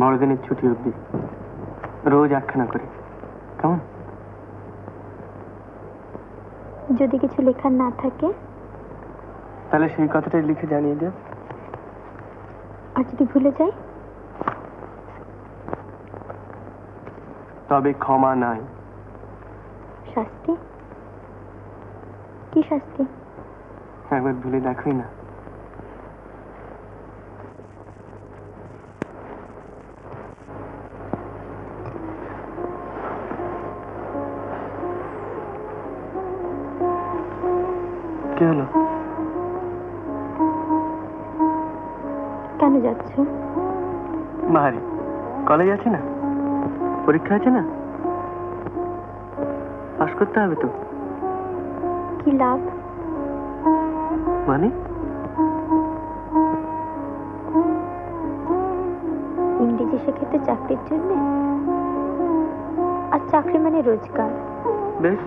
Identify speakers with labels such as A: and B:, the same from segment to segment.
A: বড়দিনের ছুটি অবধি রোজ একখানা করে, কেমন?
B: যদি কিছু লেখার না থাকে
A: তাহলে সেই কথাটাই লিখে জানিয়ে দেব।
B: আর যদি ভুলে যাই?
A: তবে ক্ষমা নাই।
B: শাস্তি? কি শাস্তি?
A: একবার ভুলে দেখোই না। কি হলো?
B: কেন যাচ্ছ?
A: বাহারি কলেজ আছে না, পরীক্ষা আছে না, পাস করতে হবে তো।
B: কি লাভ?
A: মানে?
B: ইংরেজি শেখাতে চাকরির জন্য, আর চাকরি মানে রোজগার।
A: বেশ।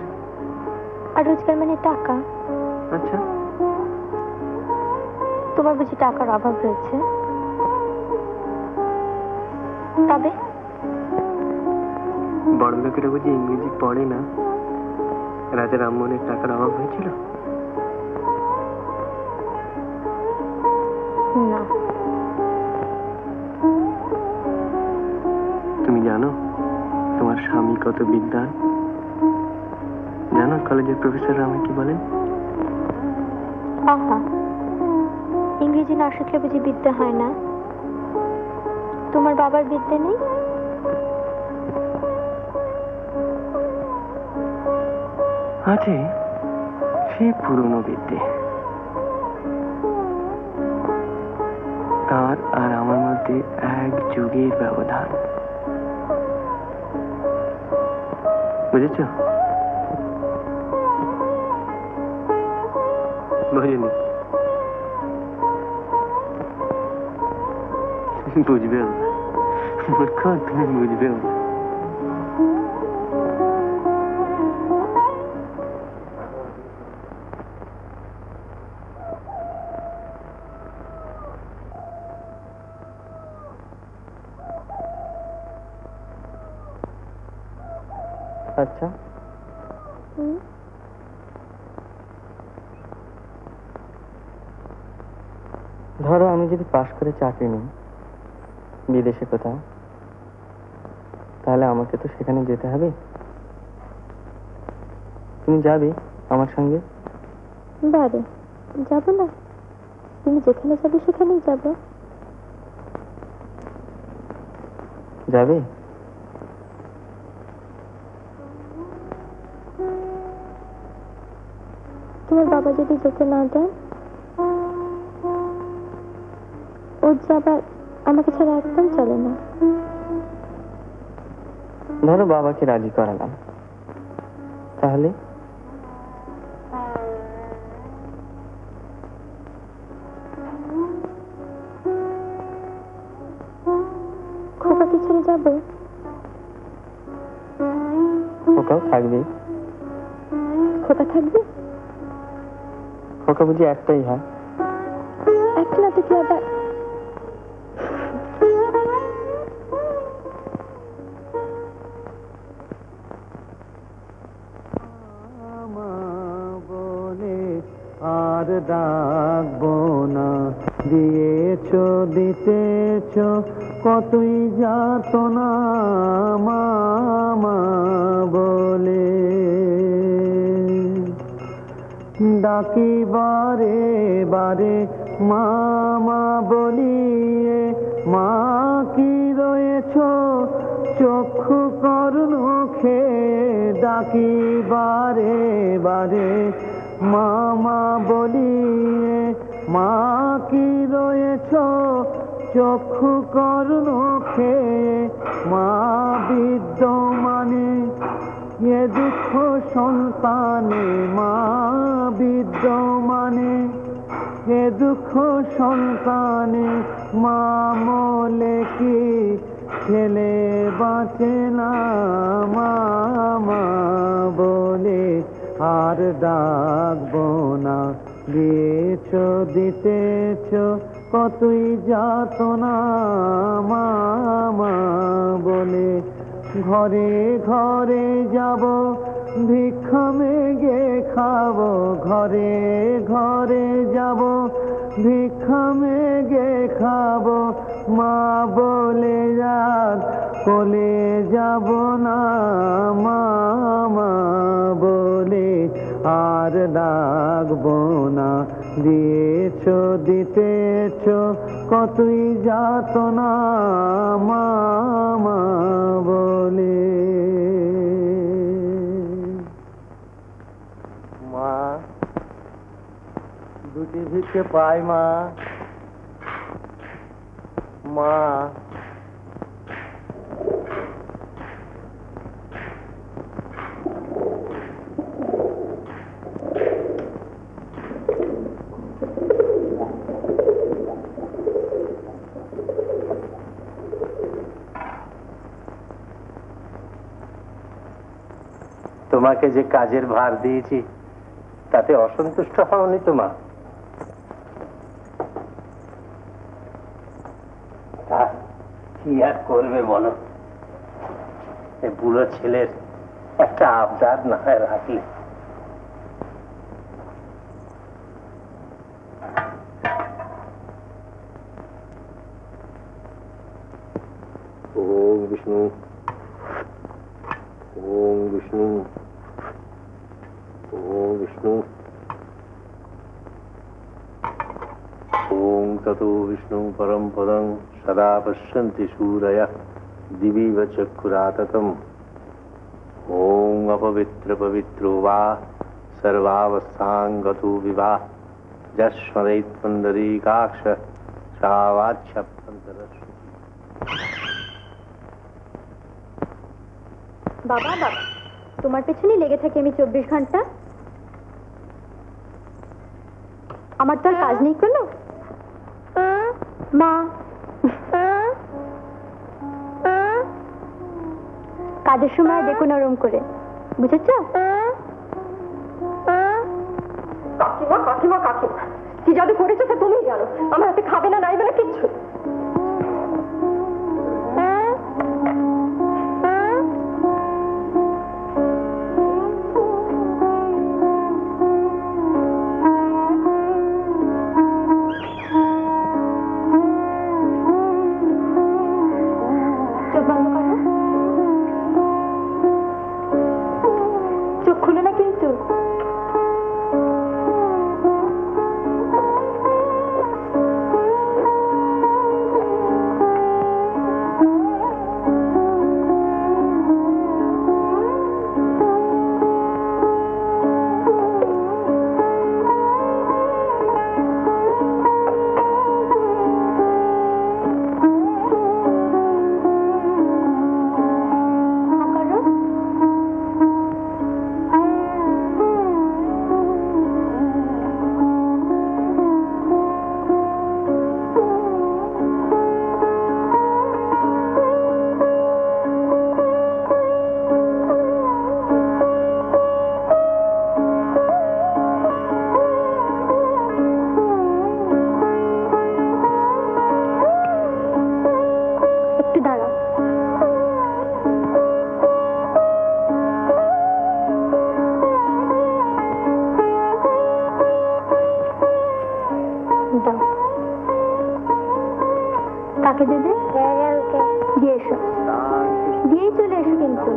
B: আর রোজগার মানে টাকা।
A: আচ্ছা,
B: তোমার বুঝি টাকার অভাব রয়েছে? তবে
A: বড় লোকেরা বুঝি ইংরেজি পড়ে না? রাজা রামমোহনের টাকার অভাব হয়েছিল?
B: না।
A: তুমি জানো তোমার স্বামী কত বিদ্বান? জানো কলেজের প্রফেসররা আমাকে কি বলেন?
B: আহা, ইংরেজি না শিখলে বুঝি বিদ্যা হয় না? তোমার বাবার বিদ্যা নেই?
A: আছে, সে পুরনো বিদ্যে। তার আর আমার মধ্যে এক যুগের ব্যবধান, বুঝেছ? বুঝিনি? বুঝবেও না মূর্খ, তুমি বুঝবেও না। আচ্ছা, ধরো আমি যদি পাশ করে চাকরি নিই বিদেশে কোথাও, তাহলে আমাকে তো সেখানে যেতে হবে। তুমি যাবে আমার সঙ্গে?
B: বারে যাবো না? তুমি যেখানে যাবে সেখানেই যাবো।
A: যাবে?
B: তোমার বাবা যদি যেতে না দেন, ওর যাবার আমাকে ছাড়া একদম চলে না।
A: ধরো বাবাকে রাজি করালাম, তাহলে?
B: খোকাকে ছেড়ে যাবো?
A: খোকাও থাকবে।
B: খোকা থাকবে?
A: খোকা বুঝি একটাই হয়?
B: একটা না তো কি আবার?
C: আর ডাকবো না, দিয়েছ দিতেছ কতই যাতনা মামা বলে। ডাকি বারে বারে মামা বলিয়ে, মা কি রয়েছ চক্ষু করুণ খেয়ে। ডাকি বারে বারে মামা বলিয়ে, মা কি রয়েছ চক্ষু করুণ খেয়ে। মা বিদ্যমানে এ দুঃখ সন্তানে, মা বিদ্যমানে এ দুঃখ সন্তানে। মা মলে কি ছেলে বাঁচে না, মামা বলে আর ডাকবো না। দিয়েছ দিতেছ কতই যাতনা মামা ঘরে ঘরে যাব ভিক্ষা মেগে খাবো, ঘরে ঘরে যাব ভিক্ষা মেগে খাবো, মা বলে যার কোলে যাব না, মা মা বলে আর ডাকবো না। দিয়েছ দিতেছ কতই যাতনা, মা মা বলে। মা দুটি ভিক্ষে পাই মা, মা
A: তোমাকে যে কাজের ভার দিয়েছি তাতে অসন্তুষ্ট হওনি তো মা? কি আর করবে বলো, এই বুড়ো ছেলের একটা আবদার না হয় রাখলে। ওম বিষ্ণু, ওম বিষ্ণু, ওম বিষ্ণু, ওম ততো বিষ্ণু পরম পদং সদা পশ্যন্তি সূরয়ঃ দিবিব চক্ষুরাততম। ওম অপবিত্র পবিত্রো বা সর্বাবস্থাং গতো বিবাহ যস্মরেৎ পুণ্ডরীকাক্ষ শ্রাবাচ্ছ্যন্তরশ্রুতি।
B: বাবা বাবা, তোমার পেছনে লেগে থাকি আমি 24 ঘন্টা। আমার তো আর কাজ নেই কোনো। মা কাজের সময় দেখো নরম করে, বুঝেছ?
D: কাকিমা কাকিমা কাকিমা, কি জাদু করেছো তা তুমি জানো। আমার হাতে খাবে না নাই বলে কিচ্ছু।
B: চোখ খুলো না কিন্তু। কাকে দেবে? দিয়ে এসো, দিয়েই চলে এসো কিন্তু।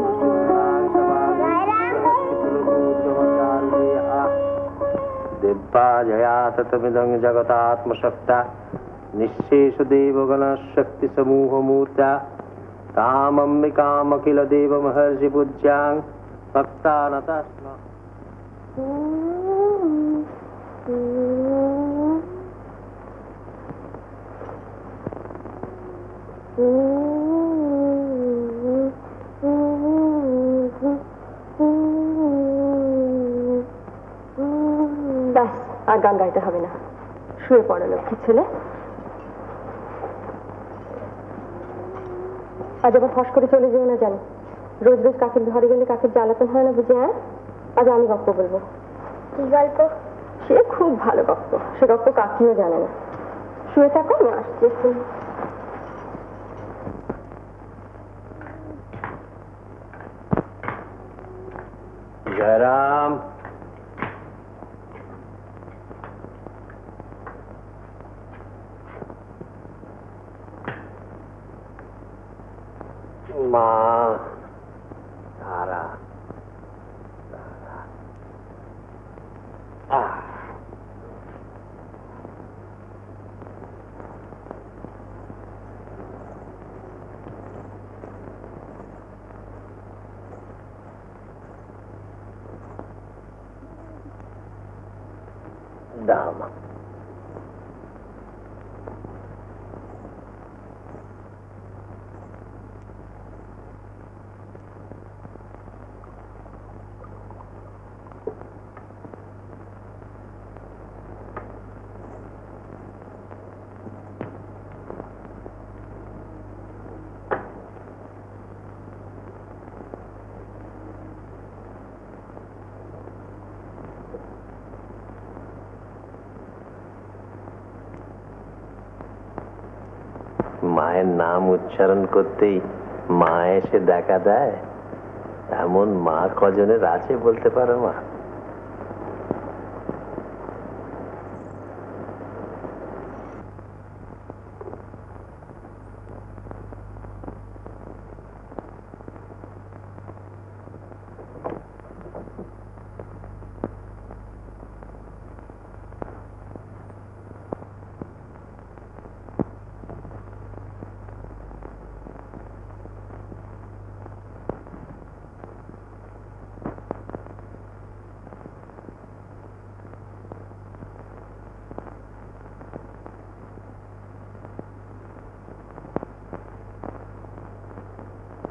A: दिव्या जया ततमिदं जगतात्मशक्ता निःशेष देवगण शक्ति समूह मूर्ता तामम्बिकामखिल देव महर्षि पूज्यां भक्तानता स्मः।
D: ব্যাস, আর গান গাইতে হবে না, শুয়ে পড়ো লক্ষ্মী ছেলে। আজ আবার ফস করে চলে যেও না জানো। রোজ রোজ কাকের ঘরে গেলে কাকের জ্বালাতন হয় না বুঝি? হ্যাঁ, আজ আমি গল্প বলবো।
B: কি গল্প?
D: সে খুব ভালো গল্প, সে গল্প কাকিও জানে না। শুয়ে থাকো, আমি আসছি।
A: মা তারা দাও মা। মায়ের নাম উচ্চারণ করতেই মা এসে দেখা দেয়, এমন মা কজনের আছে বলতে পারো মা?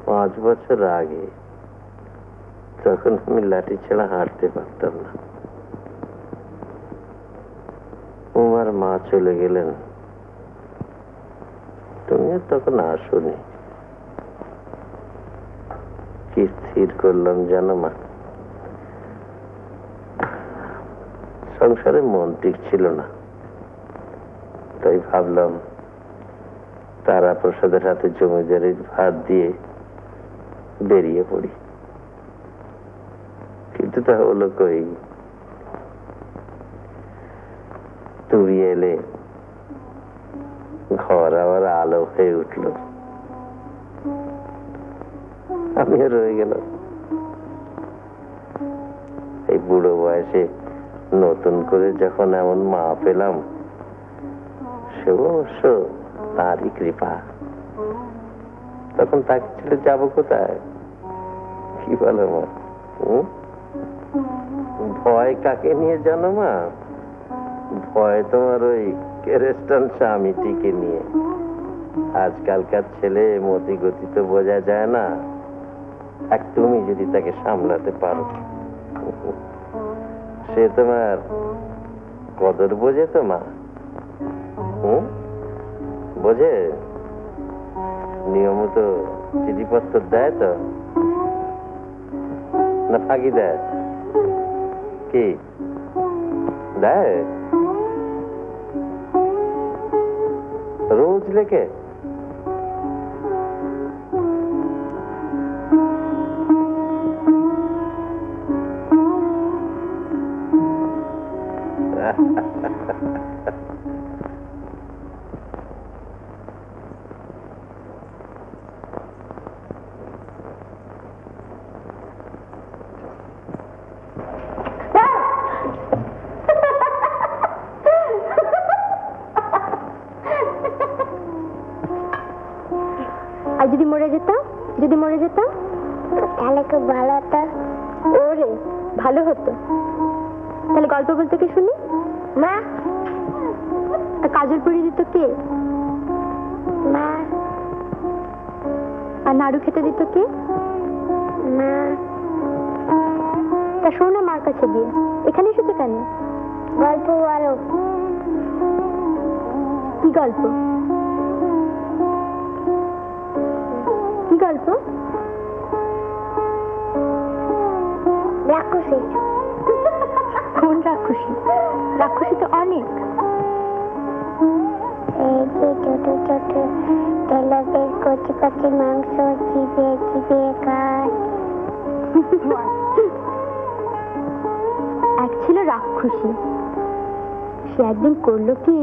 A: পাঁচ বছর আগে তখন আমি লাঠি ছাড়া হাঁটতে পারতাম না। তোমার মা চলে গেলেন, তুমিও তখন আসোনি। কি স্থির করলাম জানো মা, সংসারে মন টিকছিল না, তাই ভাবলাম তারা প্রসাদের হাতে জমিদারির ভাত দিয়ে বেরিয়ে পড়ি। কিন্তু তা হলো কই, তুমি এলে ঘর আবার আলো হয়ে উঠল, আমিও রয়ে গেলাম। এই বুড়ো বয়সে নতুন করে যখন এমন মা পেলাম, সে অবশ্য তারই কৃপা। তখন তাকে ছেড়ে যাবো কোথায়, কি বলো মা? ভয় কাকে নিয়ে জানো মা? ভয় তোমার ওই কেরেস্টান স্বামীটিকে নিয়ে। আজকালকার ছেলে মতি গতি তো বোঝা যায় না, এক তুমি যদি তাকে সামলাতে পারো, সে তোমার কদর বোঝে তো মা? বোঝে? নিয়মিত চিঠিপত্র দেয় তো, না ফাঁকি দেয়? কি দেয়? রোজ লেখে?
B: আর যদি মরে যেতাম, যদি মরে যেতাম
E: তাহলে খুব ভালো হতো।
B: ওরে ভালো হতো। তাহলে গল্প বলতে কে শুনি?
E: মা।
B: আর কাজল পরিয়ে দিত কে?
E: মা।
B: আর নাড়ু খেতে দিত কে?
E: মা।
B: তা শোনো না মার কাছে গিয়ে। এখানে এসেছো কেন?
E: গল্প বলো।
B: কি গল্প? কি গল্প?
E: রাক্ষসী।
B: কোন রাক্ষসী? রাক্ষসী তো অনেক।
E: এই যে ছোট ছোট তেলের কচি কচি মাংস চিবিয়ে চিবিয়ে খায়।
B: এক ছিল রাক্ষসী, সে একদিন করলো কি,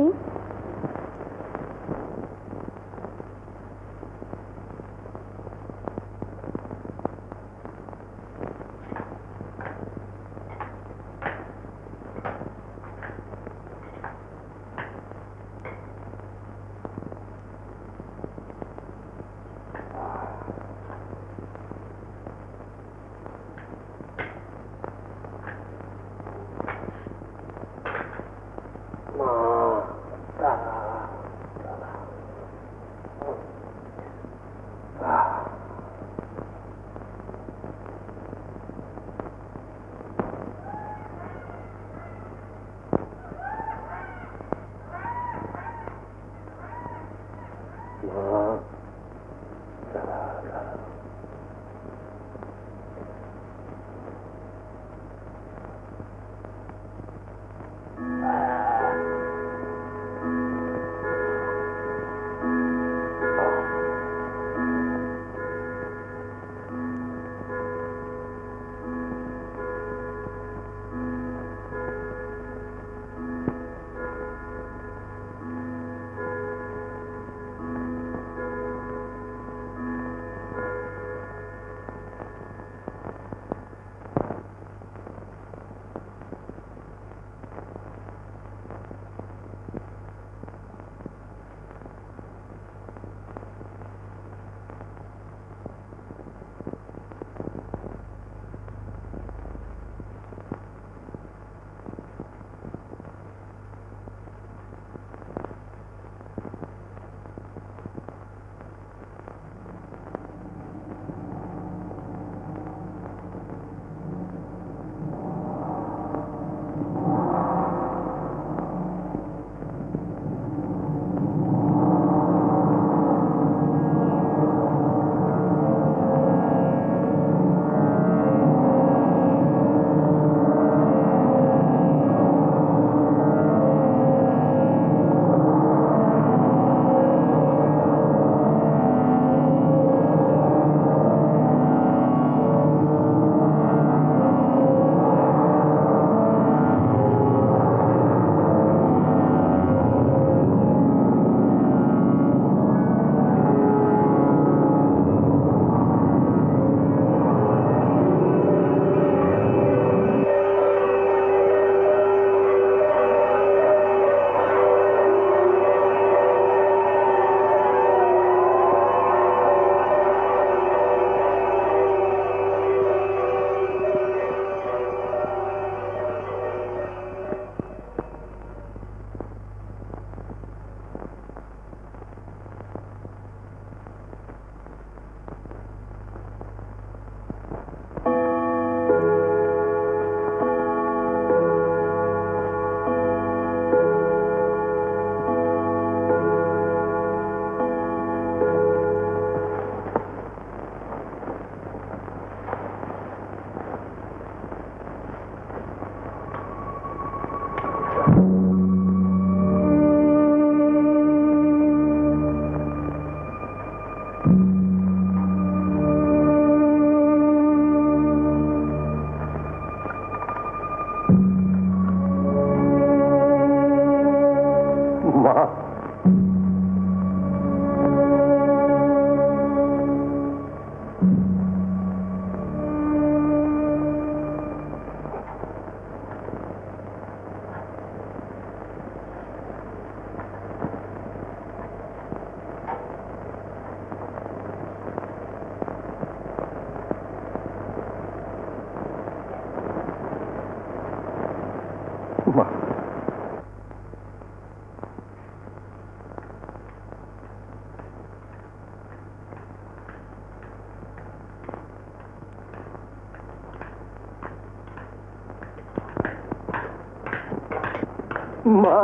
C: মা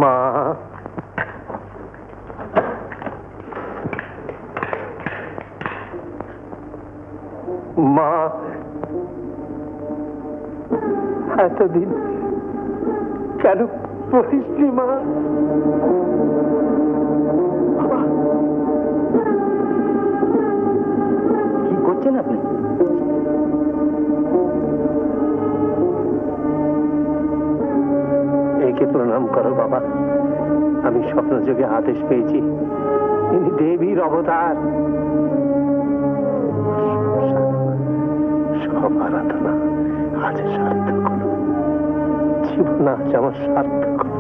C: মা মা এতদিন কেন বলিসনি মা? কি করছেন আপনি? একে প্রণাম করো বাবা। আমি স্বপ্নযোগে আদেশ পেয়েছি, ইনি দেবীর অবতার। সব আরাধনা আজ সার্থক হলো, জীবন আজ আমার সার্থক হলো।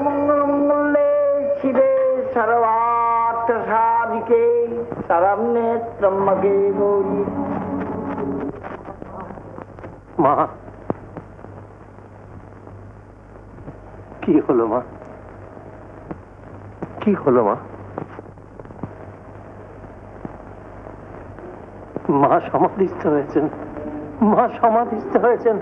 F: সর্বমঙ্গলে শিবে সর্বার্থ সাধিকে শরণ্যে ত্রম্বকে গৌরী।
C: মা, কি হলো মা? কি হলো মা? মা সমাধিস্থ হয়েছেন, মা সমাধিস্থ হয়েছেন।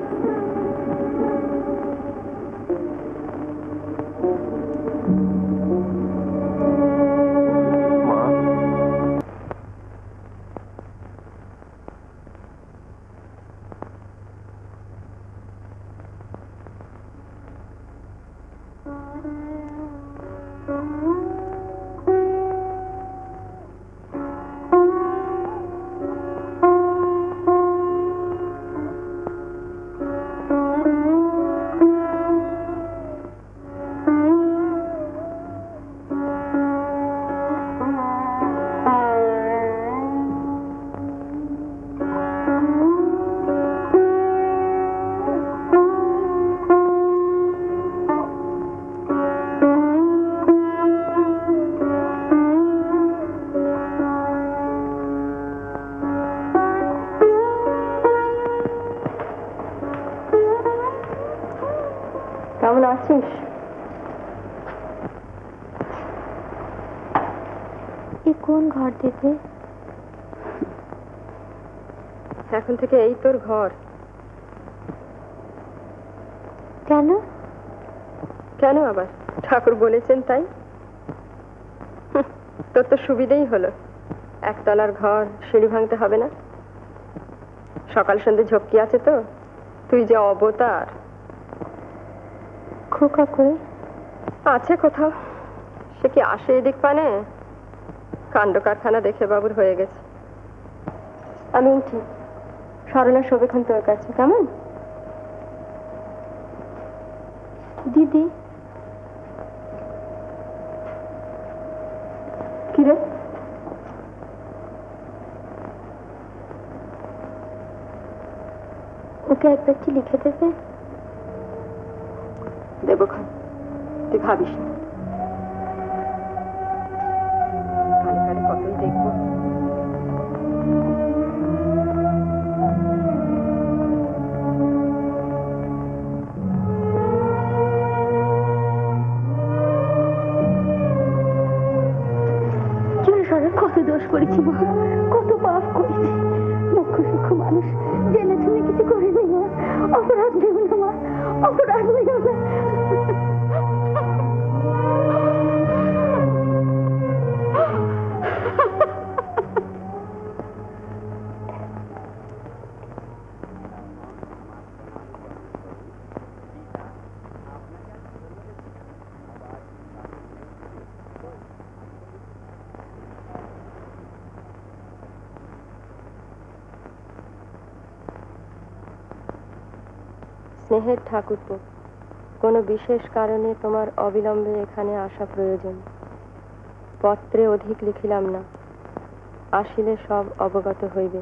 D: কেমন আছিস?
B: এ কোন ঘর দিদি?
D: এখন থেকে এই তোর ঘর।
B: কেন?
D: কেন আবার? ঠাকুর বলেছেন তাই। তোর তো সুবিধেই হলো, একতলার ঘর, সিঁড়ি ভাঙতে হবে না। সকাল সন্ধ্যে ঝক্কি আছে তো, তুই যে অবতার।
B: খোকা কই?
D: আছে কোথাও, সে কি আসে এদিক পানে? কাণ্ড কারখানা দেখে বাবুর হয়ে গেছে। আমি উঠি, সরলা শোবেক্ষণ তোর কাছে, কেমন?
B: দিদি
D: কি রে?
B: ওকে একবার কি লিখে দেবে?
D: দেবক্ষণ, তুই ভাবিস না। কানে কানে কতই দেখবো।
B: কত দোষ করেছি মা, কত পাপ করেছি। মুখ্য সূক্ষ্ম মানুষ, জেনে শুনে কিছু করিনি মা। অপরাধ নেব না মা, অপরাধ নেব না।
D: স্নেহের ঠাকুরপো, কোনো বিশেষ কারণে তোমার অবিলম্বে এখানে আসা প্রয়োজন। পত্রে অধিক লিখিলাম না, আসিলে সব অবগত হইবে।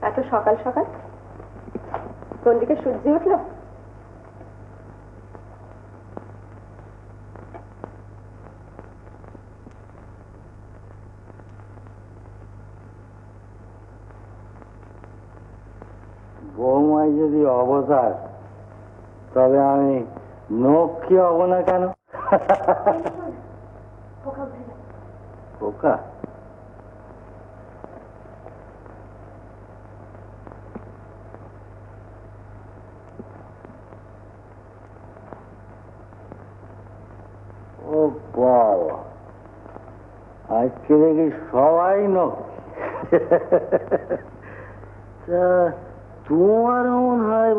D: এত সকাল সকাল কোন দিকে সূর্য উঠলো?
F: বৌমাই যদি অবতার, তবে আমি নখ কি হব না কেন? পোকা? ও বাবা, আজকে দেখি সবাই নখ। তোমার মন হয়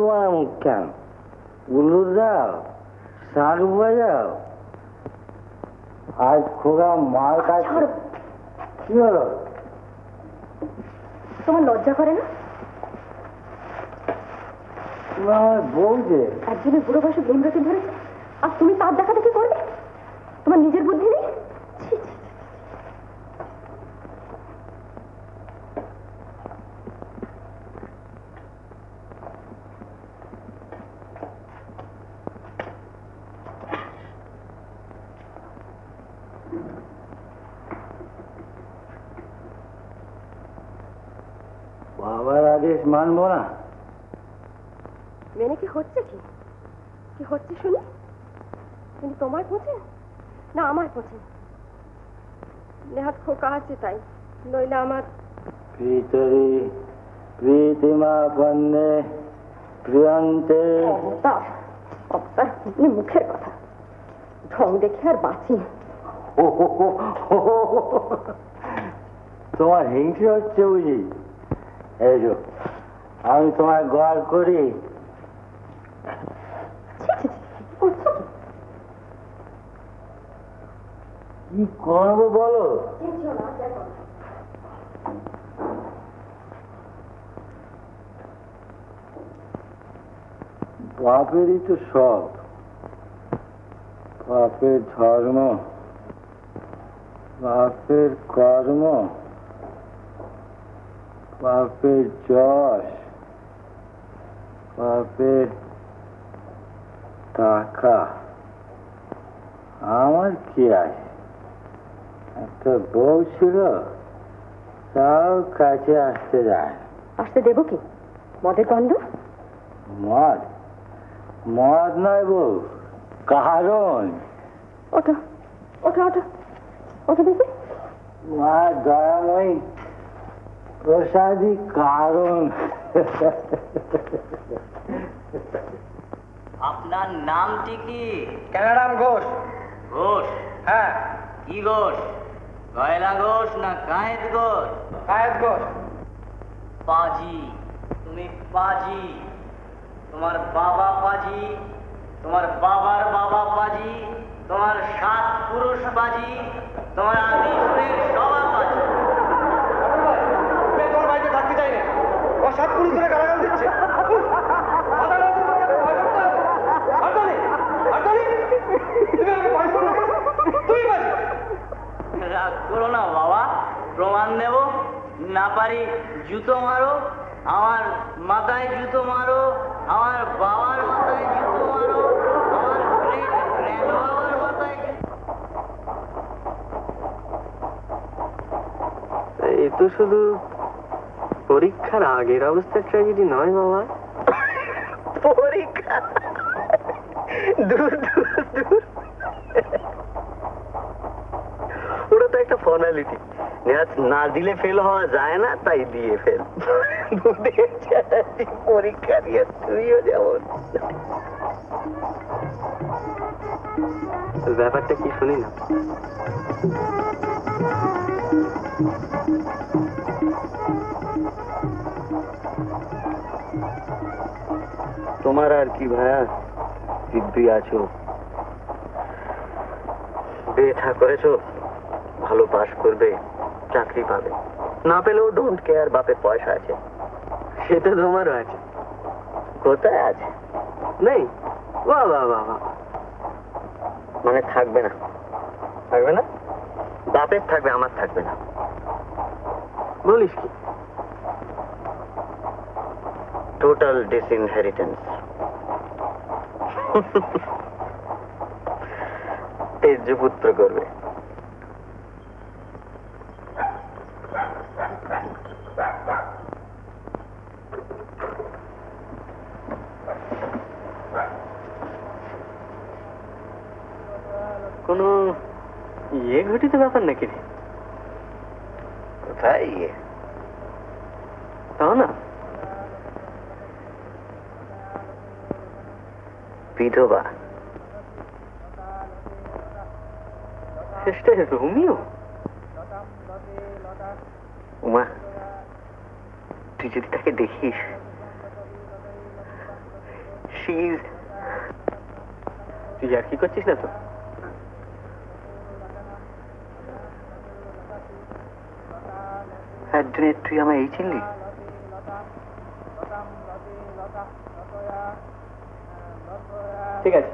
F: কেন? উলু দাও, শাক বাজাও। আজ খোকা মার কাছে। কি হলো?
D: তোমার লজ্জা করে না?
F: তুমি আমার বউ যে।
D: একজনের বুড়ো বয়সে ভীমরতি ধরেছে, আর তুমি তার দেখা দেখি করবে? তোমার নিজের বুদ্ধি নেই?
F: মানবো না?
D: মেনে কি হচ্ছে? কি কি হচ্ছে শুনি? কিন্তু তোমার পৌঁছে না আমার পৌঁছে? নেহাত খোকা আছে তাই, নইলে আমার
F: ভিতরি প্রীতিমা পণ্যে প্রিয়ন্তে।
D: মুখের কথা, ঢং দেখে আর বাঁচি।
F: তোমার হিংসে হচ্ছে বুঝি? এই যে আমি তোমায় গড় করি। কি করবো বলো? বাপেরই তো সব, বাপের ধর্ম, বাপের কর্ম, বাপের যশ, বাপের টাকা। আমার কি আছে? একটা বউ ছিল, তাও কাছে আসতে যায়।
D: আসতে দেবো কি? মদের গন্ধ?
F: মদ? মদ নয় বউ, কারণ।
D: ওঠো ওঠো ওঠো ওঠো দেখি।
F: মা দয়াময়ী প্রসাদী কারণ।
G: আপনার নামটি কি?
C: কেনারাম ঘোষ।
G: ঘোষ?
C: হ্যাঁ।
G: কি ঘোষ? গয়লা ঘোষ না কায়েত ঘোষ?
C: কায়েত ঘোষ।
G: পাজি, তুমি পাজি। তোমার বাবা পাজি, তোমার বাবার বাবা পাজি, তোমার 7 পুরুষ পাজি, তোমার আদিশের সবা পাজি।
C: তোমার বাড়িতে থাকতে চাই না। ও 7 পুরুষ ধরে গালাগাল দিচ্ছে।
G: রাগ করো না বাবা, প্রমাণ দেব। না পারি জুতো মারো, আমার মাথায় জুতো মারো, আমার বাবার মাথায় জুতো মারো, আমার গ্রেট গ্র্যান্ডবাবার মাথায়।
C: এ তো শুধু পরীক্ষার আগের অবস্থার ট্র্যাজেডি নয় বাবা। পরীক্ষা? দূর দূর দূর, ওটা তো একটা ফর্মালিটি। না দিলে ফেল হওয়া যায় না, তাই দিয়ে ফেল। পরীক্ষা দিয়ে তুইও যেমন। ব্যাপারটা কি শুনি না। তোমার আর কি ভাইয়া, দিব্যি আছো, বেঠা করেছো, ভালো পাস করবে, চাকরি পাবে, না পেলেও ডোন্ট কেয়ার, বাপের পয়সা আছে। সেটা তোমারও আছে। কোথায় আছে? নেই? বাহ বাহ বাহ বাহ। মানে থাকবে না? থাকবে না? বাপের থাকবে, আমার থাকবে না। বলিস কি? টোটাল ডিসইনহেরিটেন্স। তেজ্য পুত্র করবে। কোনো ইয়ে ঘটিত ব্যাপার নাকি রে? কোথায় ইয়ে? তাও না, বিধবা। শেষটা রোমিও? উমা, তুই যদি তাকে দেখিস, তুই আর কি করছিস না তো? একদিনে তুই আমায় এই চিনলি? ঠিক আছে,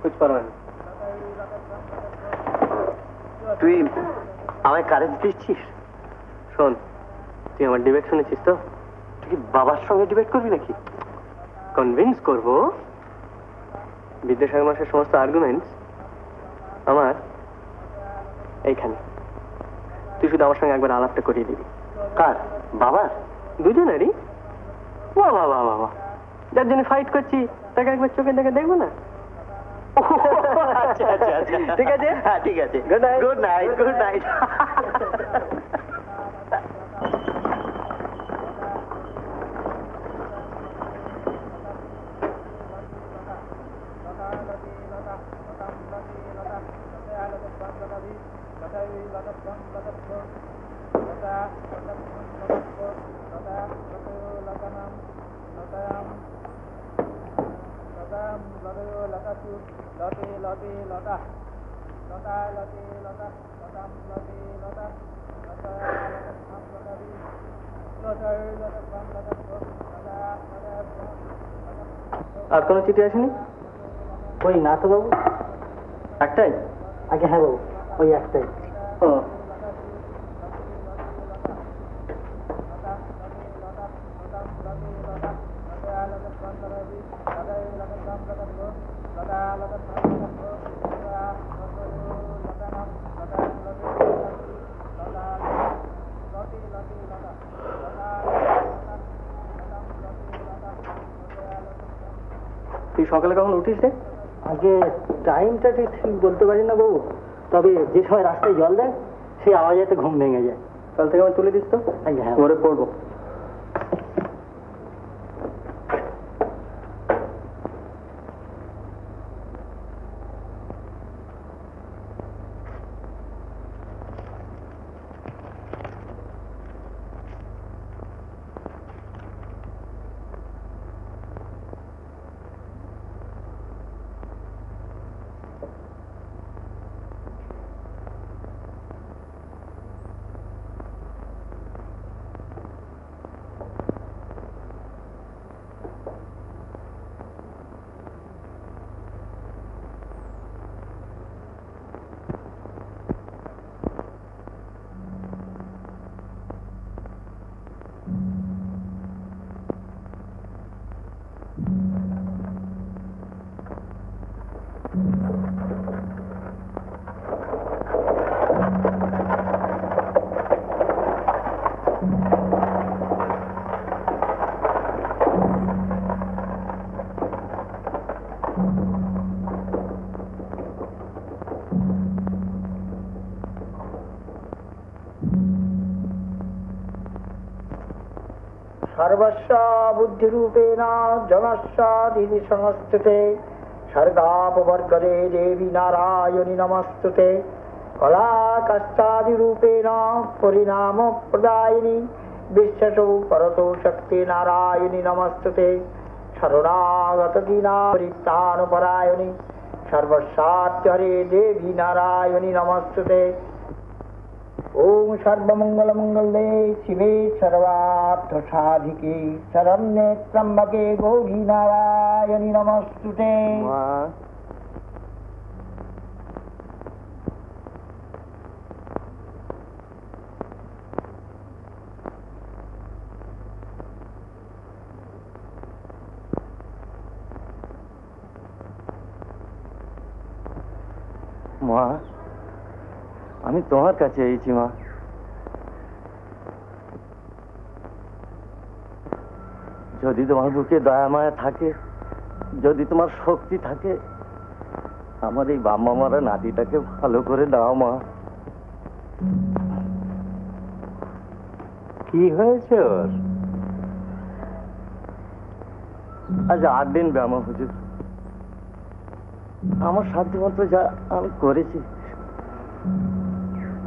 C: কুছ পরোয়া নেই। তুই আমায় কারেজ দিচ্ছিস? শোন, তুই আমার ডিবেট শুনেছিস তো? তুই কি বাবার সঙ্গে ডিবেট করবি নাকি? কনভিন্স করবো বিদ্যাসাগর মাসের সমস্ত আর্গুমেন্টস আমার এইখানে। তুই শুধু আমার সঙ্গে একবার আলাপটা করিয়ে দিবি। কার? বাবার? দুজনেরই। বাহ বাহ বাহ বাহ, যার জন্য ফাইট করছি তাকে একবার চোখে দেখে দেখবো না? আচ্ছা আচ্ছা আচ্ছা, ঠিক আছে, হ্যাঁ ঠিক আছে, good night good night good night. আর কোনো চিঠি আসেনি?
F: ওই না তো বাবু,
C: একটাই?
F: আগে হ্যাঁ বাবু, ওই একটাই।
C: ও তুই সকালে কখন উঠিস রে?
F: আগে টাইমটা ঠিক বলতে পারি না বাবু, তবে যে সময় রাস্তায় জল দেয় সেই আওয়াজেতে ঘুম ভেঙে যায়।
C: কাল থেকে আমার তুলে দিস তো,
F: আগে হ্যাঁ
C: ঘরে পড়বো।
F: सर्वस्व बुद्धिरूपेण जनस्वादिति संस्थिते सर्गापवर्गरे देवी नारायणी नमस्तुते कलाकष्टादिरूपेण परिणाम प्रदायिनी विश्वसौ परतो शक्ति नारायणी नमस्तुते शरणागत दीना परित्राणपरायणी सर्वसात्यहरे देवी नारायणी नमस्तुते। ओम सर्वमंगल मंगले शिवे सर्वार्थ साधिके शरण्ये त्र्यंबके गौरी नारायणी नमस्तुते।
A: মা, আমি তোমার কাছে এসেছি মা। যদি তোমার বুকে দয়া মায়া থাকে, যদি তোমার শক্তি থাকে, আমার এই বাম্মা মারা নাতিটাকে ভালো করে দাও মা। কি হয়েছে ওর? আজ 8 দিন ব্যায়াম হুজুর। আমার সাধ্যমতো যা আমি করেছি।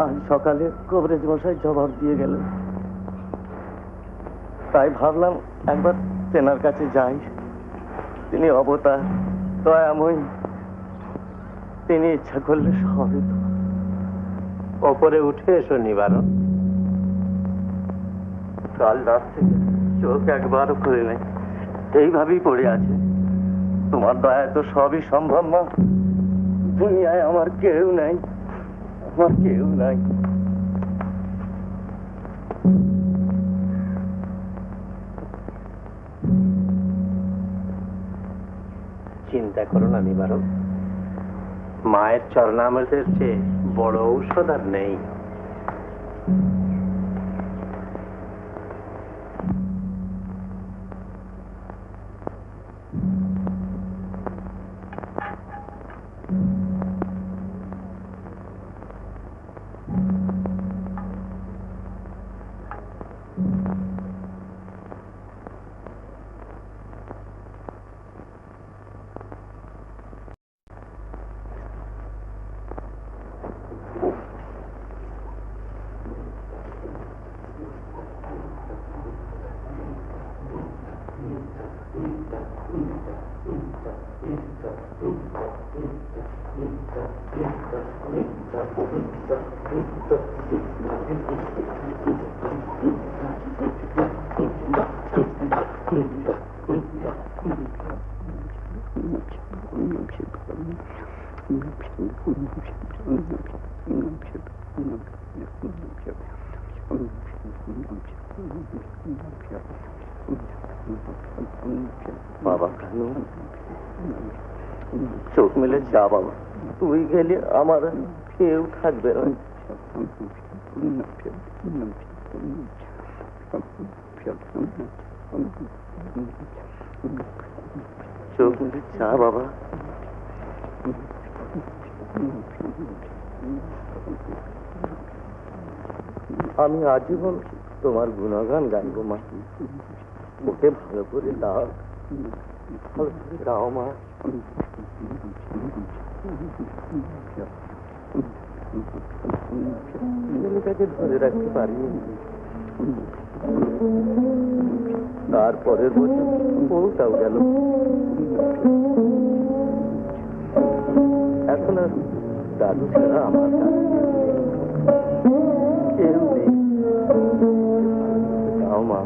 A: আজ সকালে কবরেজ মশাই জবাব দিয়ে গেলেন, তাই ভাবলাম একবার তেনার কাছে যাই। তিনি অবতার, দয়াময়ী, তিনি ইচ্ছা করলে সবই। ওপরে উঠে এসো নিবারণ। কাল রাত থেকে চোখ একবারও খুলে নেই, এইভাবেই পড়ে আছে। তোমার দয়ায় তো সবই সম্ভব মা। দুনিয়ায় আমার কেউ নাই, আমার কেউ নাই। চিন্তা করো না নিবারণ, মায়ের চরণামৃতের চেয়ে বড় ঔষধ আর নেই। বাবা কেন চোখ মেলে যা বাবা, তুই গেলে আমার কেউ থাকবে না। চোখ মেলে যা বাবা। আমি আজীবন তোমার গুণগান গাইব মা। ওকে ভালো করে দাও, ভালো করে দাও মা। ছেলেটাকে ধরে রাখতে পারিনি, তারপরের বছর বউটাও গেল। এখন আর দাদু ছাড়া আমার কেউ নেই। দাও মা।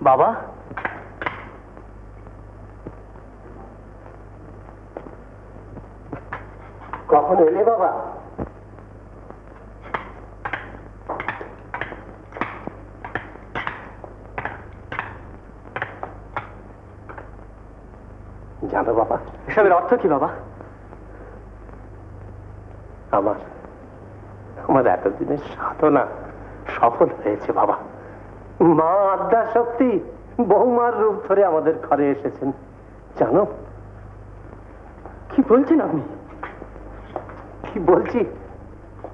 A: বাবা, কখন এলে বাবা? জানো বাবা এসবের অর্থ কি বাবা? আমার এতদিনের সাধনা সফল হয়েছে বাবা। মা আদ্যা শক্তি বৌমার রূপ ধরে আমাদের ঘরে এসেছেন। জানো কি বলছেন আপনি?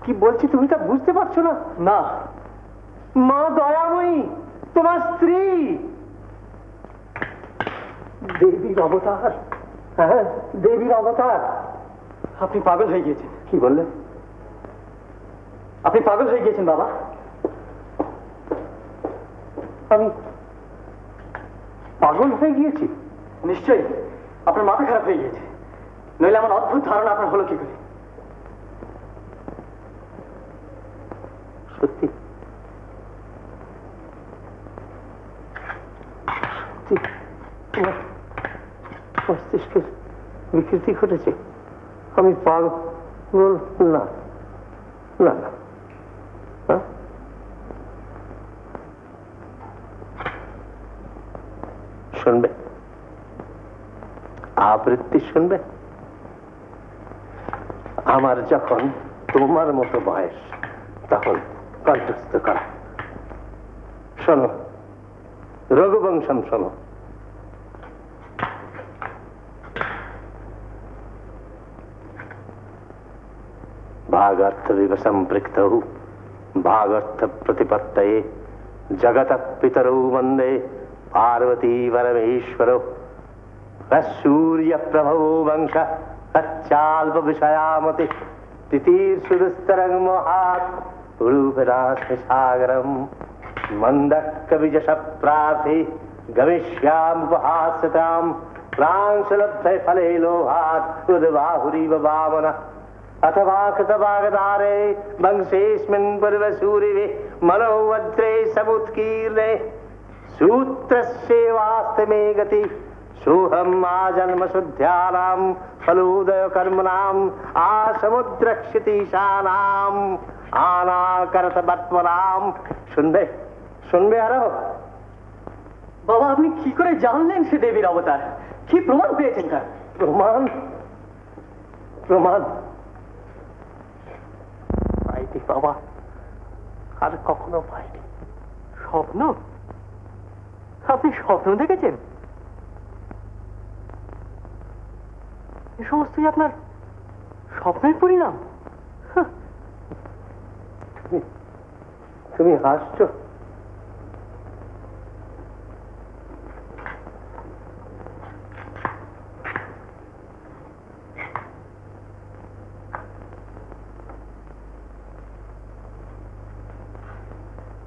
A: কি বলছি তুমি তা বুঝতে পারছো না? না, মা দয়াময়ী তোমার স্ত্রী, দেবীর অবতার। হ্যাঁ, দেবীর অবতার। আপনি পাগল হয়ে গিয়েছেন। কি বললেন? আপনি পাগল হয়ে গিয়েছেন বাবা। আমি পাগল হয়ে গিয়েছি? নিশ্চয়ই আপনার মাথা খারাপ হয়ে গিয়েছে, নইলে এমন অদ্ভুত ধারণা আপনার হলো কি করে? সত্যি মস্তিষ্কের বিকৃতি ঘটেছে। আমি পাগল না, না না। শুনবে আবৃত্তি শুনবে? আমার যখন তোমার মতো বয়স তখন কণ্ঠস্থ করা। শোনো, রঘুবংশম শোনো। भागार्थ विवसंपृक्तौ भागार्थ प्रतिपत्तये जगतः पितरौ वन्दे पार्वती परमेश्वरौ सूर्य प्रभवो वंश तच्चाल्प विषयामति तितीर्षुदुस्तरं मोहात् उडुभिराश्मिसागरं मन्दक्कविजश प्रार्थी गमिष्यामुपहास्यतां प्रांशुलब्धे फले लोभात् उद्बाहुरीव वामन अथवा कृतभागधारे वंशेऽस्मिन् पूर्वसूरिवे मनोवज्रे समुत्कीर्णे सूत्रस्येवास्ति मे गति सोऽहम् आजन्मशुद्ध्यानां फलोदयकर्मणाम् आसमुद्रक्षितीशानाम् आनाकर्तवत्मनां। শুনবে শুনবে আরো? বাবা আপনি কি করে জানলেন সে দেবীর অবতার? কি প্রমাণ পেয়েছেন তার? প্রমাণ
C: বাবা আর কখনো পাইনি। স্বপ্ন? আপনি স্বপ্ন দেখেছেন? এ সমস্তই আপনার স্বপ্নের পরিণাম? তুমি হাসছো?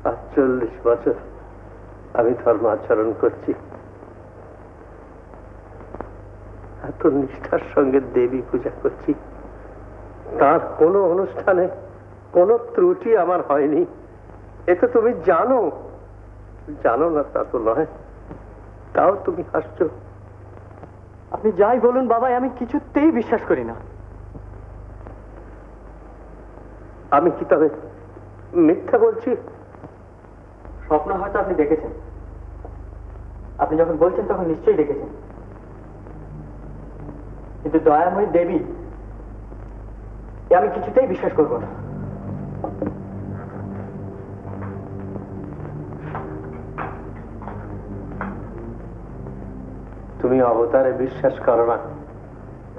C: আজ 40 বছর আমি ধর্ম আচরণ করছি, এত নিষ্ঠার সঙ্গে দেবী পূজা করছি, তার কোনো অনুষ্ঠানে কোনো ত্রুটি আমার হয়নি। এটা তুমি জানো, জানো না তা তো নয়, তাও তুমি হাসছো। আপনি যাই বলুন বাবা, আমি কিছুতেই বিশ্বাস করি না। আমি কি তবে মিথ্যা বলছি? স্বপ্ন হয়তো আপনি দেখেছেন, আপনি যখন বলছেন তখন নিশ্চয়ই দেখেছেন, কিন্তু দয়াময়ী দেবী এ আমি কিছুতেই বিশ্বাস করব না। তুমি অবতারে বিশ্বাস করো না,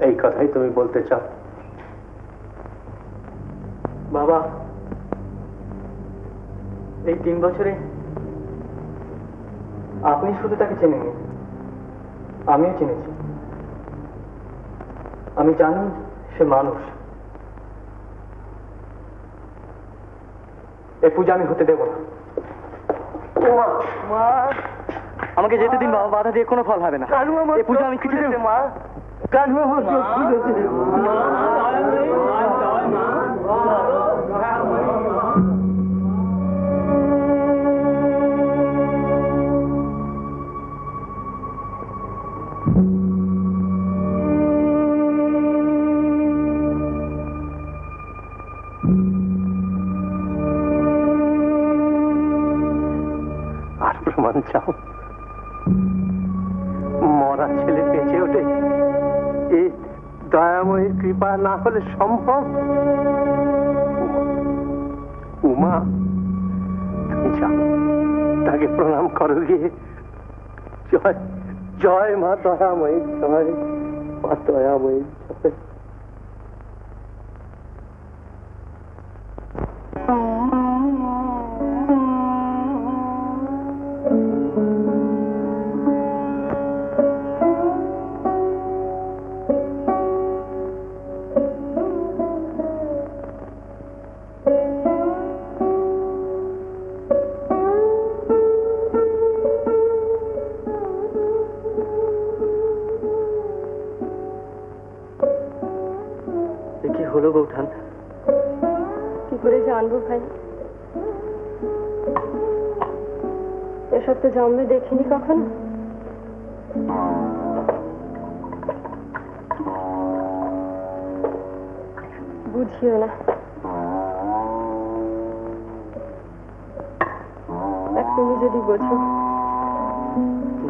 C: এই কথাই তুমি বলতে চাও? বাবা, এই 3 বছরে আপনি শুধু তাকে চেনেননি, আমিও চিনেছি। আমি জানি সে মানুষ। এই পূজা আমি হতে দেব না। আমাকে যেতে দিন বাবা, বাধা দিয়ে কোনো ফল হবে না। এই পূজা আমি কিছু দেব মা। আর প্রমাণ চাও? মরা ছেলে বেঁচে ওঠে, এই দয়াময়ীর কৃপা না হলে সম্ভব? উমা, তুমি যাও, তাকে প্রণাম করো গিয়ে। জয় জয় মা দয়াময়ী, জয় মা দয়াময়ী, জয়। কি হলো বৌঠান?
D: কি করে জানবো ভাই, এসব তো জন্মে দেখিনি কখনো। বুঝিও না, তুমি যদি বোঝো।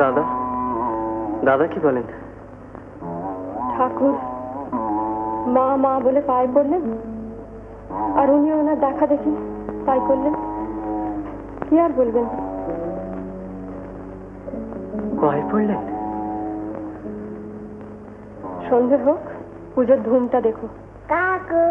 C: দাদা, দাদা কি বলেন?
D: ঠাকুর মা মা বলে পায়ে পড়লেন, আর উনি ওনার দেখা দেখি তাই করলেন। কি আর বলবেন?
C: পায়ে পড়লেন?
D: সন্ধে হোক, পুজোর ধুমটা দেখো।
E: কাকু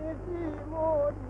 H: দেখি মরি।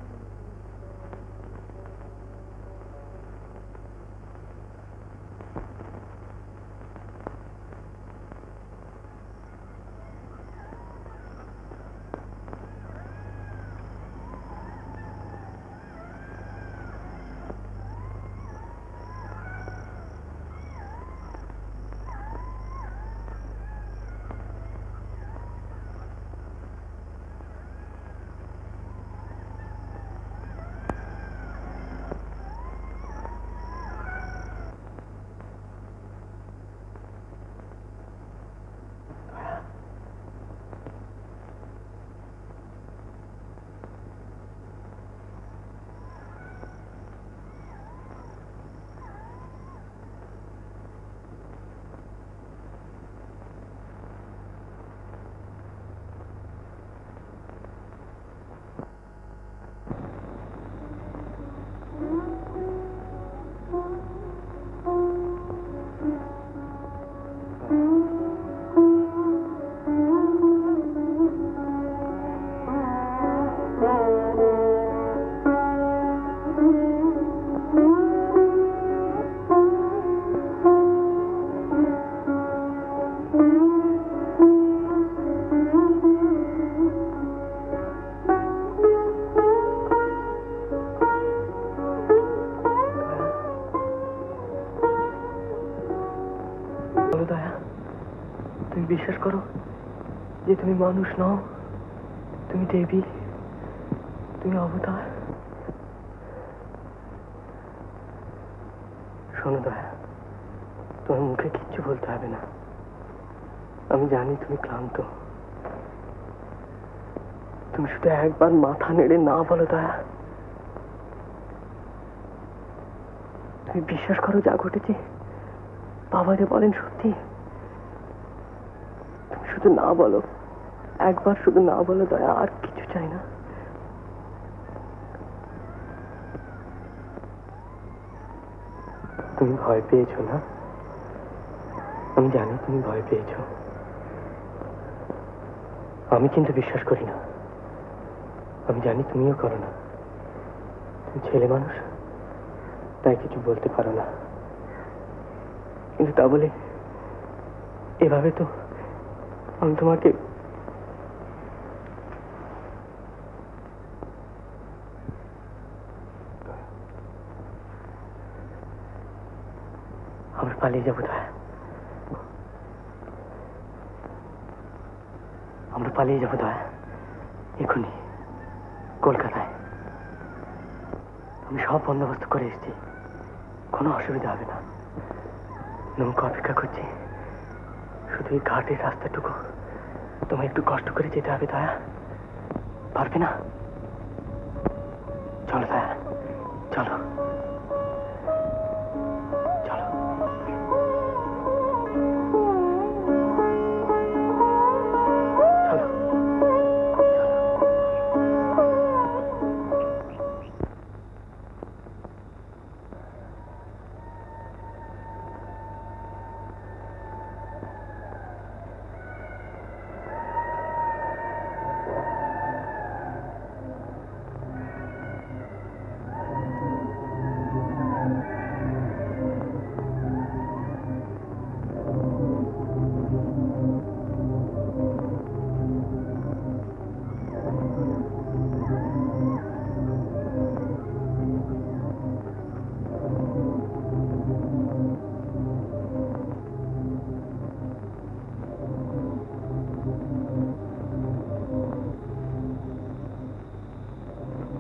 C: বিশ্বাস করো যে তুমি মানুষ নও, তুমি দেবী, তুমি অবতার। শোনো দয়া, তোমার মুখে কিচ্ছু বলতে হবে না। আমি জানি তুমি ক্লান্ত, তুমি শুধু একবার মাথা নেড়ে না বলো দয়া। তুমি বিশ্বাস করো যা ঘটেছে বাবা যে বলেন সত্যি। শুধু না বলো, একবার শুধু না বলো দয়া, আর কিছু চাই না। তুমি ভয় পেয়েছো না? আমি জানি তুমি ভয় পেয়েছো, আমি কিন্তু বিশ্বাস করি না। আমি জানি তুমিও করো না, তুমি ছেলে মানুষ, তাই কিছু বলতে পারো না। কিন্তু তা বলে এভাবে তো আমি তোমাকে আমরা পালিয়ে যাবো দয়া, আমরা পালিয়ে যাবো দয়া এখনই কলকাতায়। আমি সব বন্দোবস্ত করে এসেছি, কোনো অসুবিধা হবে না। নৌকা অপেক্ষা করছি, শুধু এই ঘাটের রাস্তাটুকু তোমায় একটু কষ্ট করে যেতে হবে দয়া, পারবে না? চলো দয়া, চলো চলো।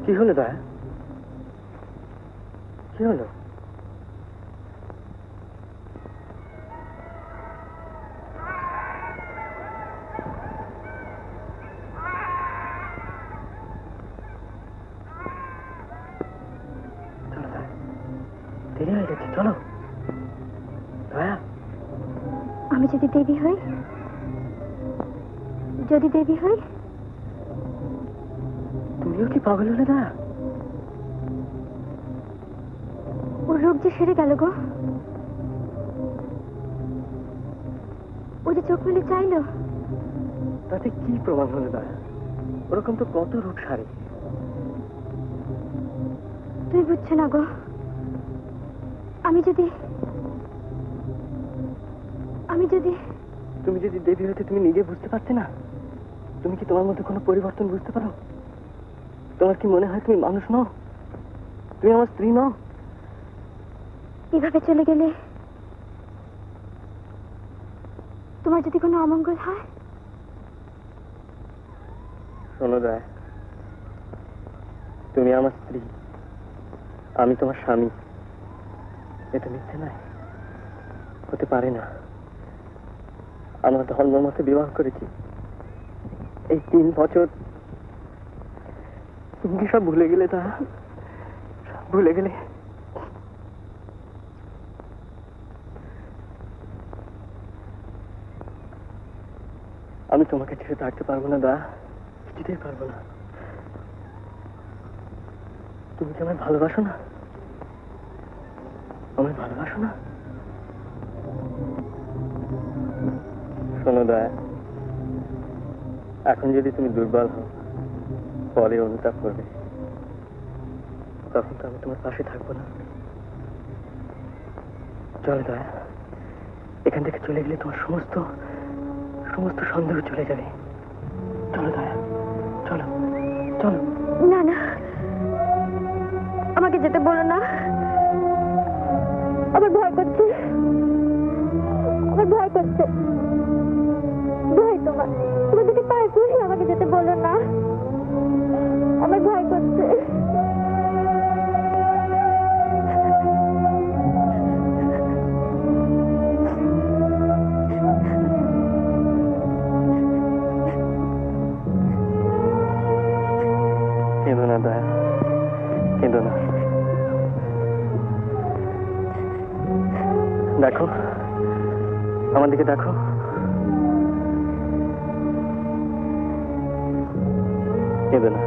C: কি হলো দয়া, কি হলো? দেরি হয়ে গেছে, চলো দয়া।
B: আমি যদি দেবী হই, যদি দেবী হই,
C: তুমিও কি পাগল হলে দয়া?
B: ওর রোগ যে সেরে গেল গো, ও যে চোখ মেলে চাইলো।
C: তাতে কি প্রমাণ হলো দয়া? ওরকম তো কত রোগ সারে।
B: বুঝছো না গো, আমি যদি
C: তুমি যদি দেবী হতে তুমি নিজে বুঝতে পারতে না? তুমি কি তোমার মধ্যে কোনো পরিবর্তন বুঝতে পারো? তোমার কি মনে হয় তুমি মানুষ নও? তুমি আমার স্ত্রী নও?
B: এভাবে চলে গেলে তোমার যদি কোনো অমঙ্গল হয়?
C: শোনো দয়া, তুমি আমার স্ত্রী, আমি তোমার স্বামী, এটা মিথ্যে নয়, হতে পারে না। আমরা ধর্ম মতে বিবাহ করেছি। এই 3 বছর তুমি কি সব ভুলে গেলে? তা ভুলে গেলে? আমি তোমাকে ছেড়ে থাকতে পারবো না দা, কিছুতেই পারবো না। তুমি কি আমায় ভালোবাসো না? আমায় ভালোবাসো না? শোনো দয়া, এখন যদি তুমি দুর্বল হও, পরে অনুতাপ করবে, তখন তো আমি তোমার পাশে থাকবো না। চলো দয়া, এখান থেকে চলে গেলে তোমার সমস্ত সন্দেহ চলে যাবে। চলো দয়া, চলো চলো।
B: না না, আমাকে যেতে বলো না, আমার ভয় করছে, ভয় তোমার, তুমি যদি পায়ে পড়ি, আমাকে যেতে বলো না, আমার ভয় করছে।
C: কেঁদো না দয়া, কেঁদো না। দেখো, আমার দিকে দেখো। কেঁদো না।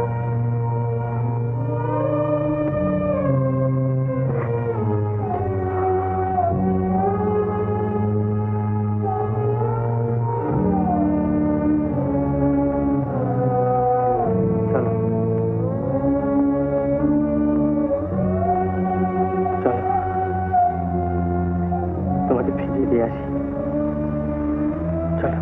C: তোমাকে ফিরিয়ে দিয়ে আসি। চলো।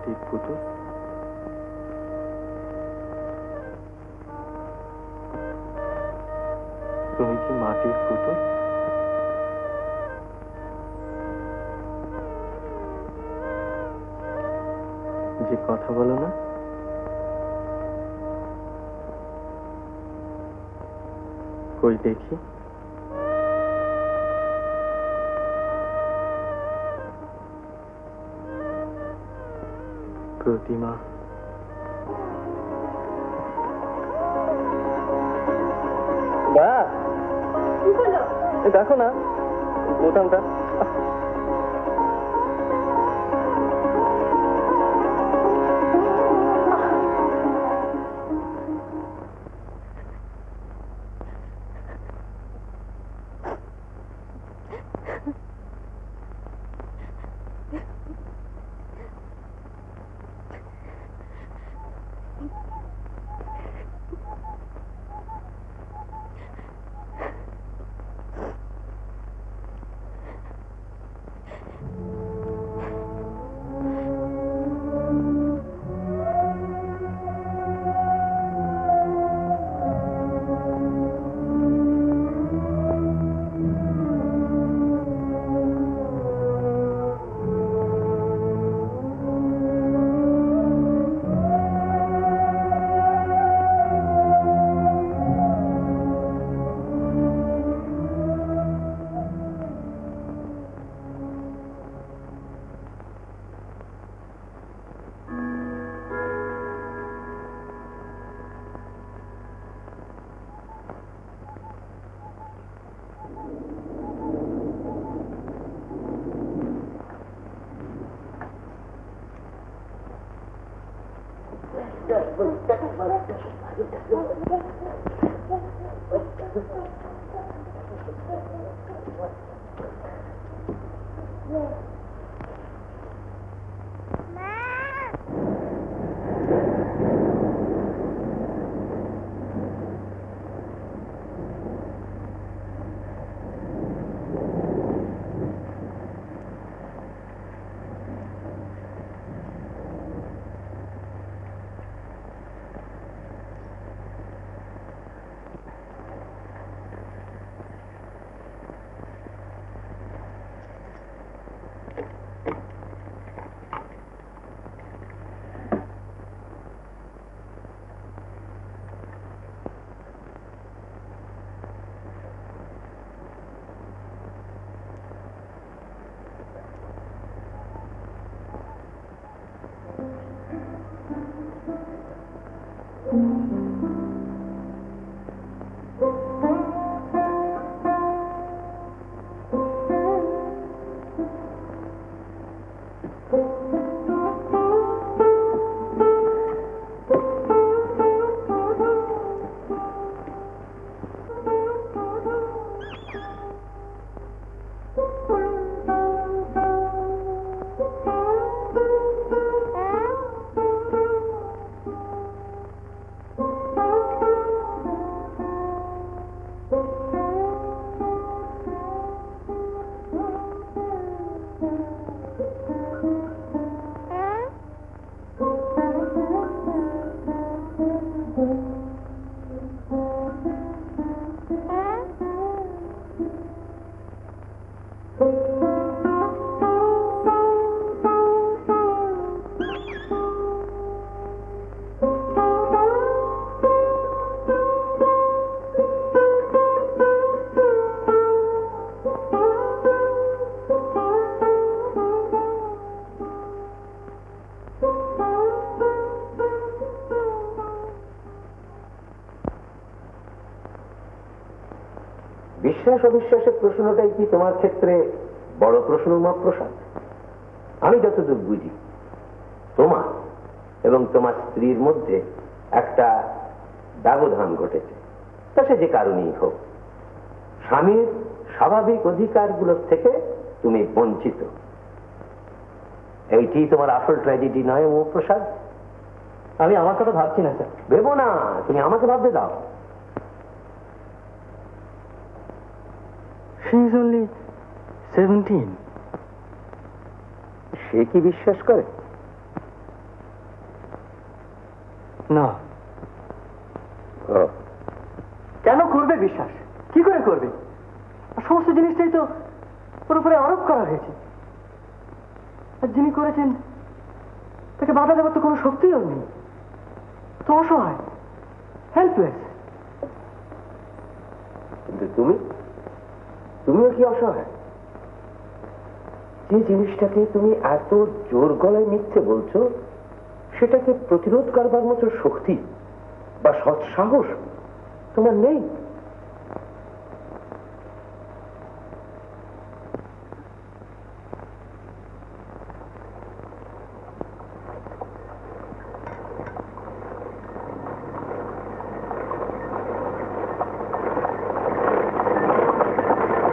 C: মাটির পুতুল? তুমি কি মাটির পুতুল? যে কথা বলো না? কই দেখি। প্রতিমা। দেখো না বোতামটা।
A: বিশ্বাস অবিশ্বাসের প্রশ্নটাই কি তোমার ক্ষেত্রে বড় প্রশ্ন মা প্রসাদ? আমি যতদূর বুঝি তোমার এবং তোমার স্ত্রীর মধ্যে একটা ব্যবধান ঘটেছে, তা সে যে কারণেই হোক। স্বামীর স্বাভাবিক অধিকারগুলোর থেকে তুমি বঞ্চিত। এইটি তোমার আসল ট্র্যাজেডি নয় মো প্রসাদ?
C: আমি আমার কথা ভাবছি না স্যার।
A: ভেবো না, তুমি আমাকে ভাবতে দাও।
C: She is only 17.
A: সে কি বিশ্বাস করে?
C: না। কেন করবে বিশ্বাস? কি করে করবে? সমস্ত জিনিসটাই তো ওর উপরে আরোপ করা হয়েছে। আর যিনি করেছেন তাকে বাধা দেওয়ার তো কোনো শক্তিও নেই, তো অসহায়, হেল্পলেস।
H: কিন্তু তুমিও কি অসহায়? যে জিনিসটাকে তুমি এত জোর গলায় মিথ্যে বলছো, সেটাকে প্রতিরোধ করবার মতো শক্তি বা সৎসাহস তোমার নেই।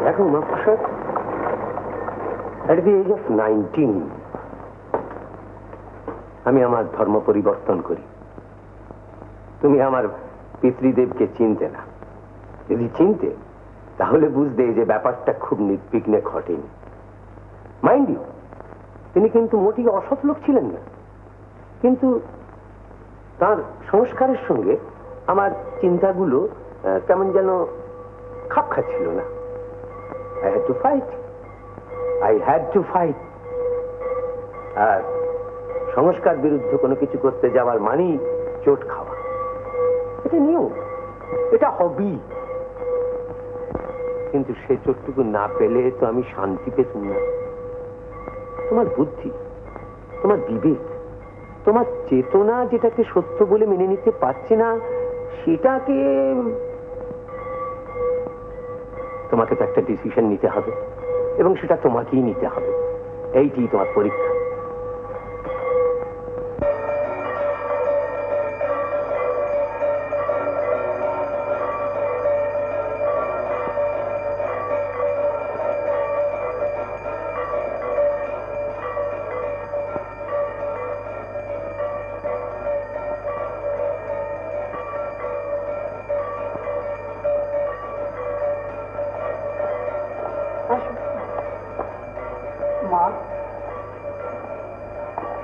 H: দেখো মাফসাদ, at the age of 19 আমি আমার ধর্ম পরিবর্তন করি। তুমি আমার পিতৃদেবকে চিনতে না। যদি চিনতে তাহলে বুঝতে যে ব্যাপারটা খুব নির্বিঘ্নে ঘটেনি। মাইন্ড ইউ, তিনি কিন্তু মোটেই অসৎ লোক ছিলেন না, কিন্তু তার সংস্কারের সঙ্গে আমার চিন্তাগুলো কেমন যেন খাপ খাচ্ছিল না। I had to fight. আর সংস্কার বিরুদ্ধে কোনো কিছু করতে যাওয়ার মানেই চোট খাওয়া। এটা নিয়ম, এটা হবি। কিন্তু সে চোটটুকু না পেলে তো আমি শান্তি পেতাম না। তোমার বুদ্ধি, তোমার বিবেক, তোমার চেতনা যেটাকে সত্য বলে মেনে নিতে পারছে না, সেটাকে তোমাকে তো একটা ডিসিশন নিতে হবে, এবং সেটা তোমাকেই নিতে হবে। এইটি তোমার পরীক্ষা।
C: মা,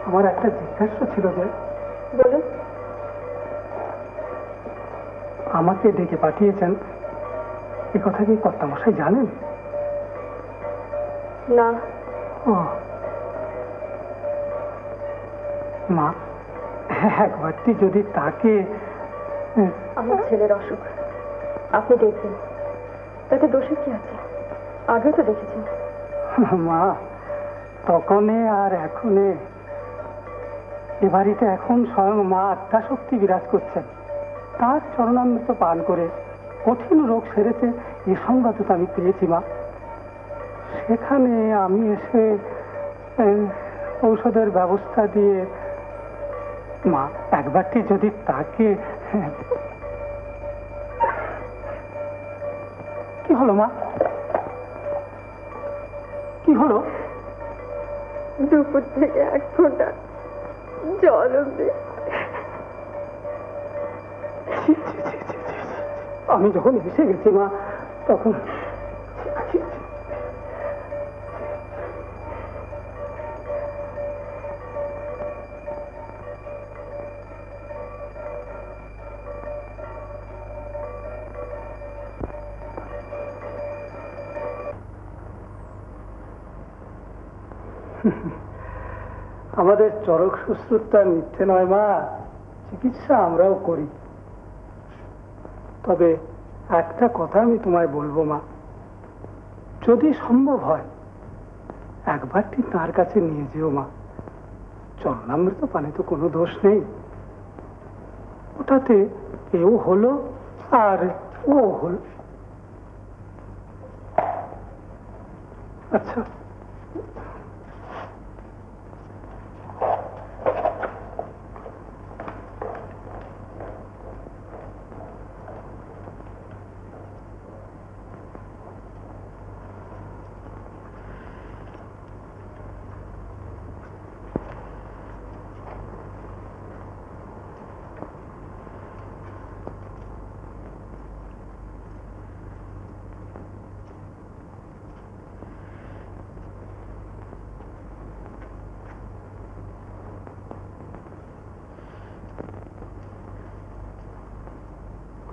C: আমার একটা জিজ্ঞাসা ছিল যে,
D: বলুন।
C: আমাকে ডেকে পাঠিয়েছেন, এ কথা কি কর্তামশাই জানেন?
D: না।
C: ও মা, একবারটি যদি তাকে।
D: আমার ছেলের অসুখ, আপনি দেখবেন, তাতে দোষের কি আছে? আগে তো দেখেছেন।
C: মা, তখনে আর এখনে এ বাড়িতে এখন স্বয়ং মা আত্মাশক্তি বিরাজ করছেন। তার চরণামৃত পান করে কঠিন রোগ সেরেছে, এ সংবাদ তো আমি পেয়েছি মা। সেখানে আমি এসে ঔষধের ব্যবস্থা দিয়ে, মা একবারটি যদি তাকে। কি হলো মা, কি হলো?
D: দুপুর থেকে 1 ঘন্টা জল অব্দি।
C: আমি যখন এসে গেছি মা, তখন আমাদের চরক শুশ্রূষা মিথ্যে নয় মা, চিকিৎসা আমরাও করি। তবে একটা কথা আমি তোমায় বলবো মা, যদি সম্ভব হয় একবারটি তার কাছে নিয়ে যেও মা। চরণামৃত পানে তো কোনো দোষ নেই, ওটাতে এও হলো আর ও হলো। আচ্ছা,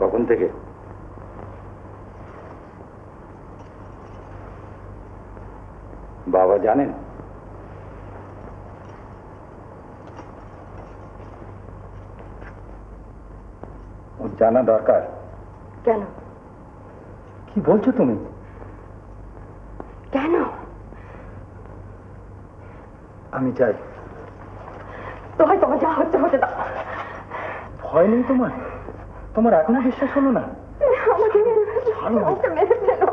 F: কখন থেকে? বাবা জানেন? ওর জানা দরকার।
D: কেন?
F: কি বলছো তুমি?
D: কেন?
F: আমি চাই।
D: তোমায় তোমার যা হচ্ছে হতে দাও।
F: ভয় নেই তোমার? তোমার এখনো বিশ্বাস হলো না?
D: আমাকে মেরে ফেলো।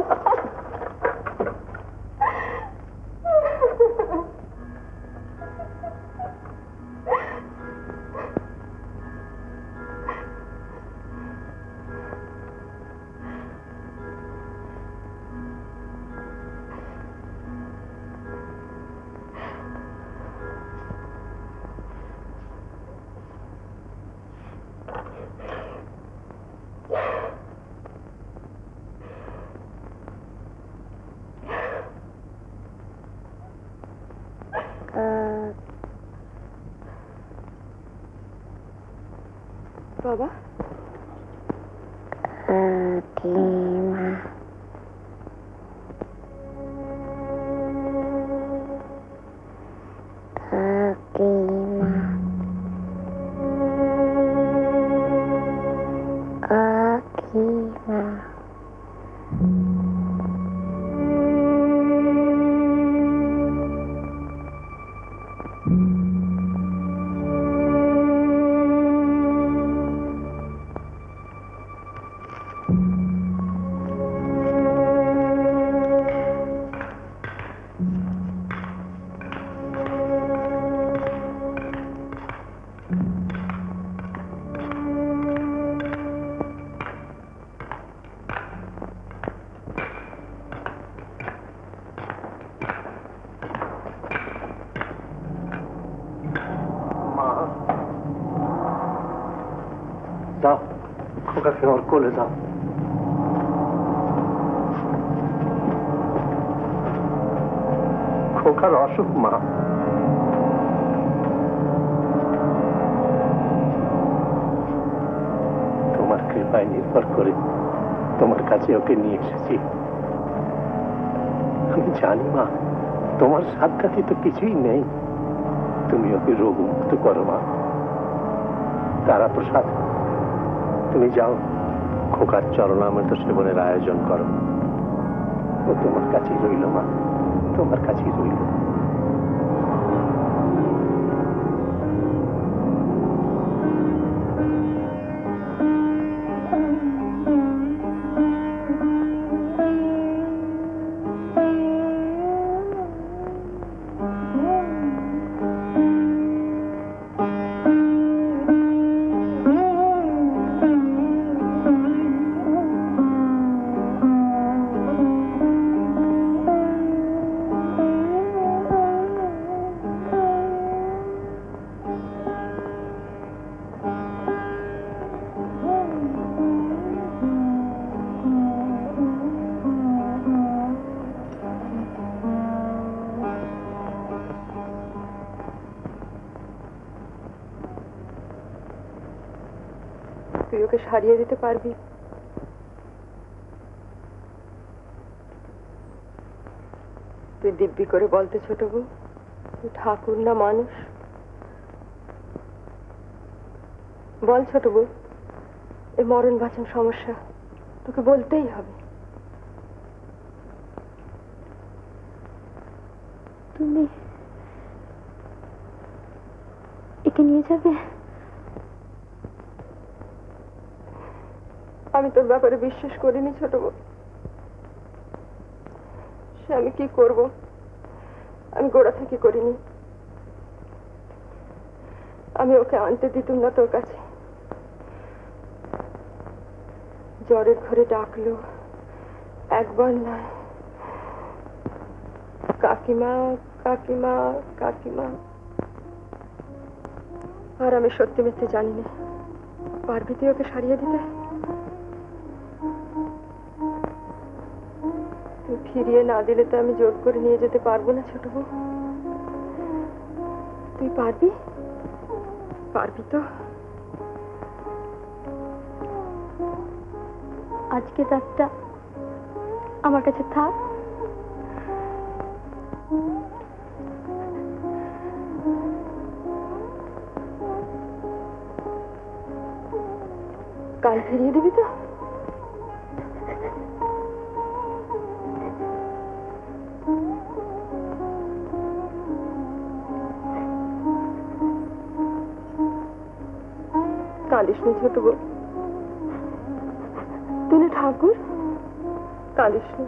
D: বাবা
H: দাও খোকাকে ওর কোলে দাও। খোকার অসুখ মা। তোমার কৃপায় নির্ভর করে তোমার কাছে ওকে নিয়ে এসেছি। আমি জানি মা, তোমার সাধ্যাতি তো কিছুই নেই। তুমি ওকে রোগমুক্ত করো মা। তারা প্রসাদ, তুমি যাও খোকার চরণামৃত সেবনের আয়োজন করো। ও তোমার কাছেই রইল মা, তোমার কাছেই রইল। তুই ওকে সারিয়ে দিতে পারবি? তুই দিব্যি করে বলতে ছোট বউ, তুই ঠাকুর না মানুষ? বল ছোট বউ, এই মরণ বাঁচন সমস্যা তোকে বলতেই হবে।
B: তুমি একে নিয়ে যাবে?
D: আমি তোর ব্যাপারে বিশ্বাস করিনি ছোট বউ। সে আমি কি করব, আমি গোড়া থেকে করিনি। আমি ওকে আনতে দিতুম না তোর কাছে। জ্বরের ঘরে ডাকলো, একবার নয়, কাকিমা কাকিমা কাকিমা। আর আমি সত্যি মিথ্যে জানি না। পারবি তুই ওকে সারিয়ে দিতে? তুই ফিরিয়ে না দিলে তো আমি জোর করে নিয়ে যেতে পারবো না ছোট বউ। তুই পারবি? পারবি তো?
B: আজকে রাতটা আমার কাছে থাক।
D: কাল ফিরিয়ে দিবি তো? কালিস নি ছোট বউ, তুই ঠাকুর কালিস নি।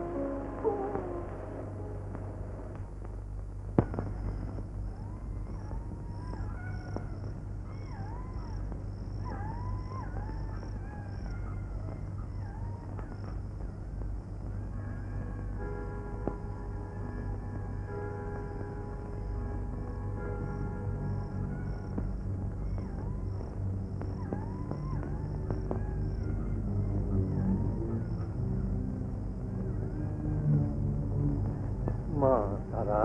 A: মা তারা,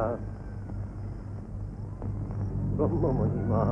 A: ব্রহ্মমণি মা,